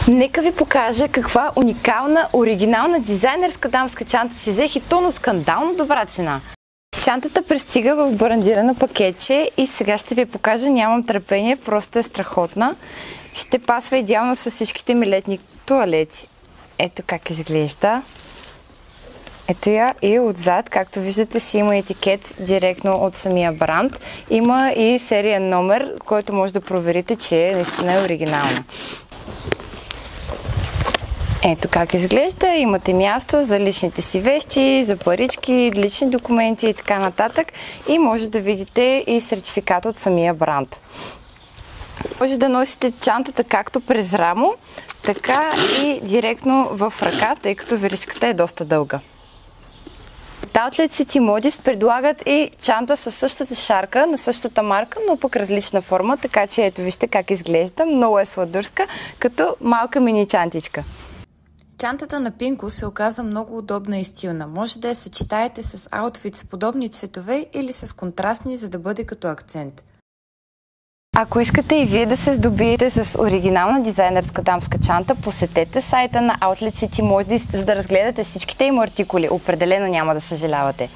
Нека ви покажа каква уникална, оригинална дизайнерска дамска чанта си взех и то на скандално добра цена. Чантата пристига в брандирано пакетче и сега ще ви покажа, нямам търпение, просто е страхотна. Ще пасва идеално с всичките ми летни тоалети. Ето как изглежда. Ето я и отзад, както виждате, си има етикет директно от самия бранд. Има и сериен номер, който може да проверите, че наистина е оригинална. Ето как изглежда. Имате място за личните си вещи, за парички, лични документи и така нататък. И може да видите и сертификат от самия бранд. Може да носите чантата както през рамо, така и директно в ръка, тъй като веришката е доста дълга. Outlet City Modis предлагат и чанта със същата шарка, на същата марка, но пък различна форма, така че ето вижте как изглежда. Много е сладурска, като малка мини чантичка. Чантата на Pinko се оказа много удобна и стилна. Може да я съчетаете с аутфит с подобни цветове или с контрастни, за да бъде като акцент. Ако искате и вие да се здобиете с оригинална дизайнерска дамска чанта, посетете сайта на Outlet City Modis, за да разгледате всичките им артикули. Определено няма да съжалявате.